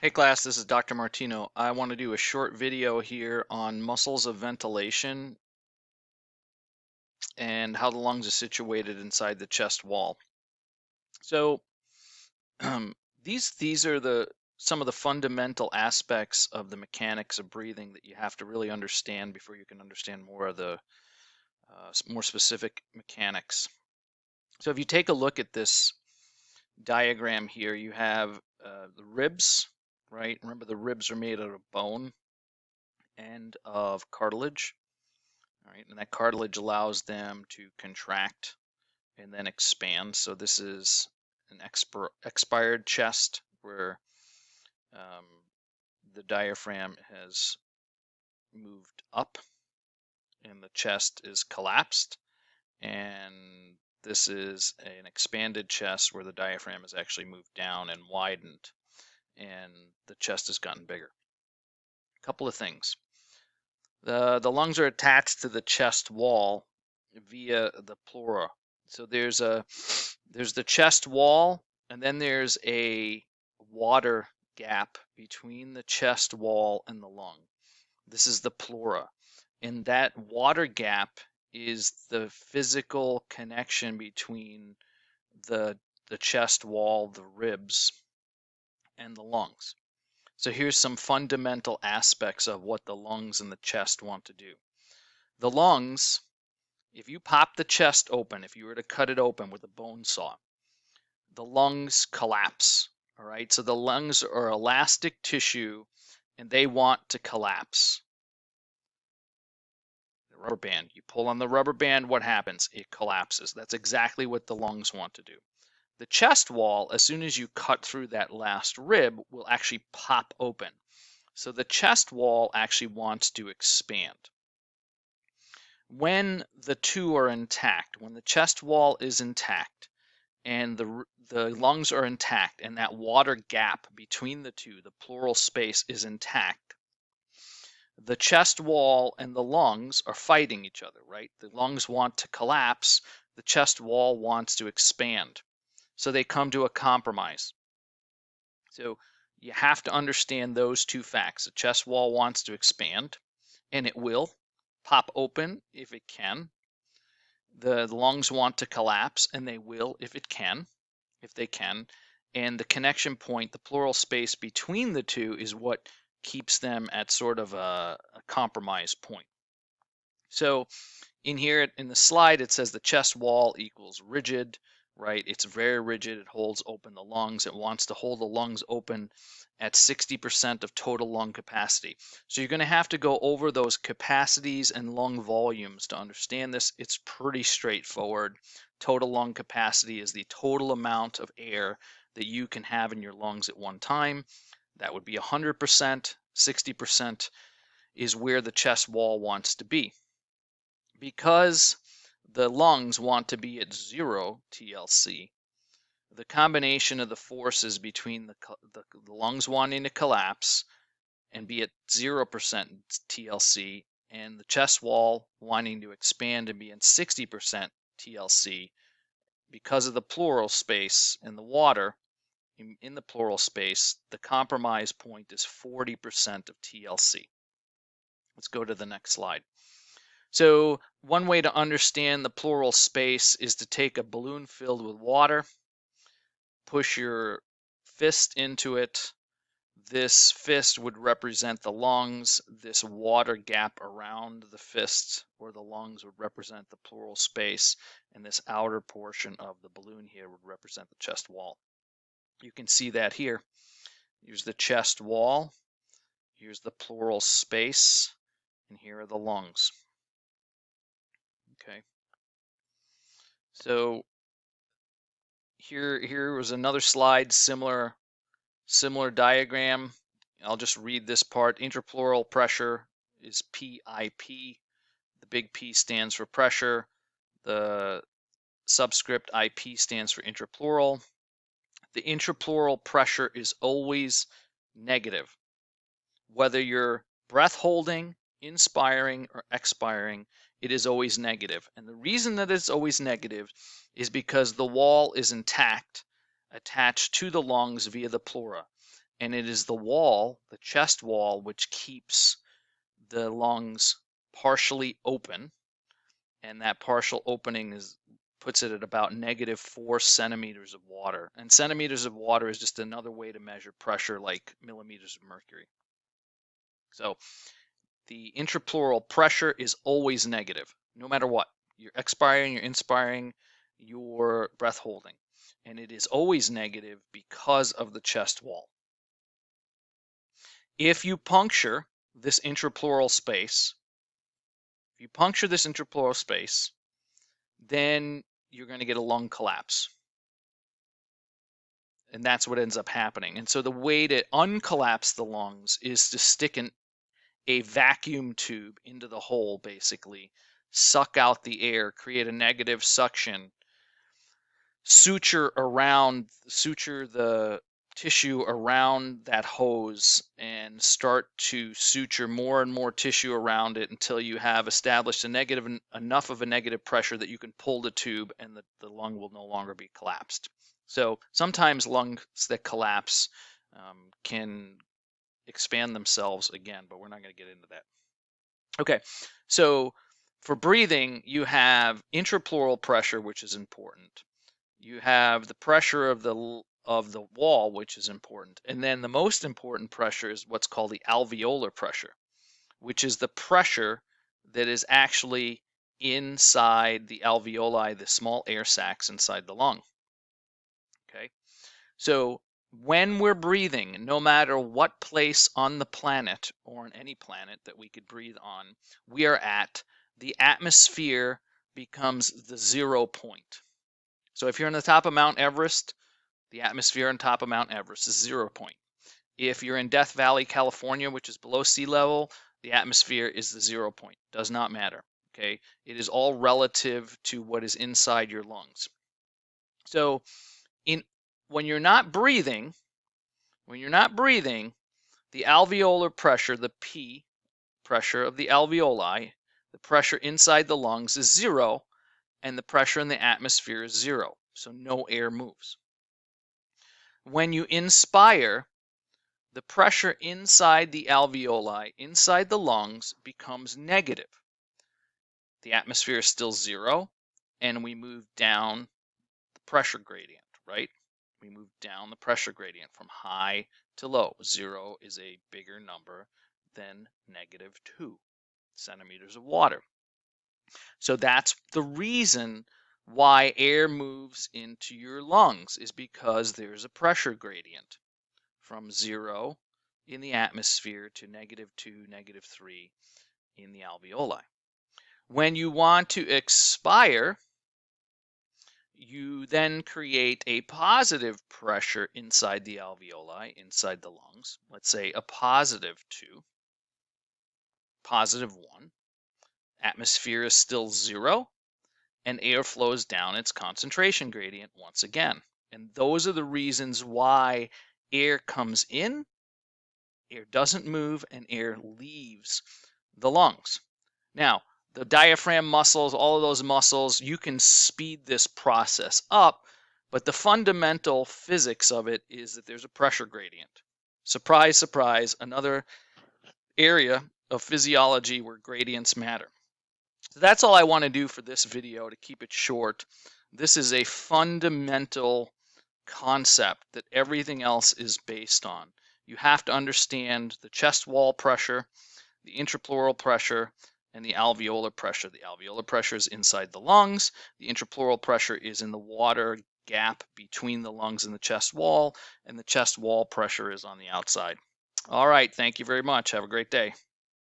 Hey class, this is Dr. Martino. I want to do a short video here on muscles of ventilation and how the lungs are situated inside the chest wall. So um, these are some of the fundamental aspects of the mechanics of breathing that you have to really understand before you can understand more of the more specific mechanics. So if you take a look at this diagram here, you have the ribs, right? Remember the ribs are made out of bone and of cartilage. All right, and that cartilage allows them to contract and then expand. So this is an expired chest where um, the diaphragm has moved up and the chest is collapsed. And this is an expanded chest where the diaphragm has actually moved down and widened and the chest has gotten bigger. A couple of things. The lungs are attached to the chest wall via the pleura. So there's the chest wall, and then there's a water gap between the chest wall and the lung. This is the pleura. And that water gap is the physical connection between the chest wall, the ribs, and the lungs. So here's some fundamental aspects of what the lungs and the chest want to do. The lungs, if you pop the chest open, if you were to cut it open with a bone saw, the lungs collapse. All right, so the lungs are elastic tissue and they want to collapse. The rubber band, you pull on the rubber band, what happens? It collapses. That's exactly what the lungs want to do. The chest wall, as soon as you cut through that last rib, will actually pop open. So the chest wall actually wants to expand. When the two are intact, when the chest wall is intact and the lungs are intact and that water gap between the two, the pleural space, is intact, the chest wall and the lungs are fighting each other, right? The lungs want to collapse, the chest wall wants to expand. So they come to a compromise. So you have to understand those two facts. The chest wall wants to expand, and it will pop open if it can. The lungs want to collapse, and they will if they can. And the connection point, the pleural space between the two, is what keeps them at sort of a compromise point. So in here in the slide, it says the chest wall equals rigid, right? It's very rigid. It holds open the lungs. It wants to hold the lungs open at 60% of total lung capacity. So you're going to have to go over those capacities and lung volumes to understand this. It's pretty straightforward. Total lung capacity is the total amount of air that you can have in your lungs at one time. That would be 100%. 60% is where the chest wall wants to be. Because the lungs want to be at 0 TLC, the combination of the forces between the lungs wanting to collapse and be at 0% TLC and the chest wall wanting to expand and be at 60% TLC, because of the pleural space and the water in the pleural space, the compromise point is 40% of TLC. Let's go to the next slide. So one way to understand the pleural space is to take a balloon filled with water, push your fist into it. This fist would represent the lungs. This water gap around the fist or the lungs would represent the pleural space, and this outer portion of the balloon here would represent the chest wall. You can see that here. Here's the chest wall, here's the pleural space, and here are the lungs. Okay. So here was another slide, similar diagram. I'll just read this part. Intrapleural pressure is PIP. The big P stands for pressure. The subscript IP stands for intrapleural. The intrapleural pressure is always negative. Whether you're breath holding, inspiring, or expiring, it is always negative. And the reason that it's always negative is because the wall is intact, attached to the lungs via the pleura. and it is the wall, the chest wall, which keeps the lungs partially open, and that partial opening puts it at about -4 centimeters of water. And centimeters of water is just another way to measure pressure, like millimeters of mercury. So the intrapleural pressure is always negative, no matter what. You're expiring, you're inspiring, you're breath holding. And it is always negative because of the chest wall. If you puncture this intrapleural space, then you're going to get a lung collapse. And that's what ends up happening. And so the way to uncollapse the lungs is to stick a vacuum tube into the hole, basically, suck out the air, create a negative suction, suture the tissue around that hose, and start to suture more and more tissue around it until you have established enough of a negative pressure that you can pull the tube and the lung will no longer be collapsed. So sometimes lungs that collapse can expand themselves again, but we're not going to get into that. Okay, so for breathing, you have intrapleural pressure, which is important. You have the pressure of the wall, which is important. And then the most important pressure is what's called the alveolar pressure, which is the pressure that is actually inside the alveoli, the small air sacs inside the lung. Okay, so when we're breathing, no matter what place on the planet or on any planet that we could breathe on, we are at, the atmosphere becomes the 0 point. So if you're on the top of Mount Everest, the atmosphere on top of Mount Everest is 0 point. If you're in Death Valley, California, which is below sea level, the atmosphere is the 0 point. Does not matter. Okay, it is all relative to what is inside your lungs. So when you're not breathing, the alveolar pressure, the P pressure of the alveoli, the pressure inside the lungs is 0, and the pressure in the atmosphere is 0. So no air moves. When you inspire, the pressure inside the alveoli, inside the lungs, becomes negative. The atmosphere is still 0, and we move down the pressure gradient, right? We move down the pressure gradient from high to low. 0 is a bigger number than -2 centimeters of water. So that's the reason why air moves into your lungs, is because there's a pressure gradient from 0 in the atmosphere to -2, -3 in the alveoli. When you want to expire, you then create a positive pressure inside the alveoli, inside the lungs. Let's say a +2, +1. Atmosphere is still 0, and air flows down its concentration gradient once again. And those are the reasons why air comes in, air doesn't move, and air leaves the lungs. Now, the diaphragm muscles, all of those muscles, you can speed this process up, but the fundamental physics of it is that there's a pressure gradient. Surprise, surprise, another area of physiology where gradients matter. So that's all I want to do for this video, to keep it short. This is a fundamental concept that everything else is based on. You have to understand the chest wall pressure, the intrapleural pressure, and the alveolar pressure. The alveolar pressure is inside the lungs. The intrapleural pressure is in the water gap between the lungs and the chest wall, and the chest wall pressure is on the outside. All right, thank you very much. Have a great day.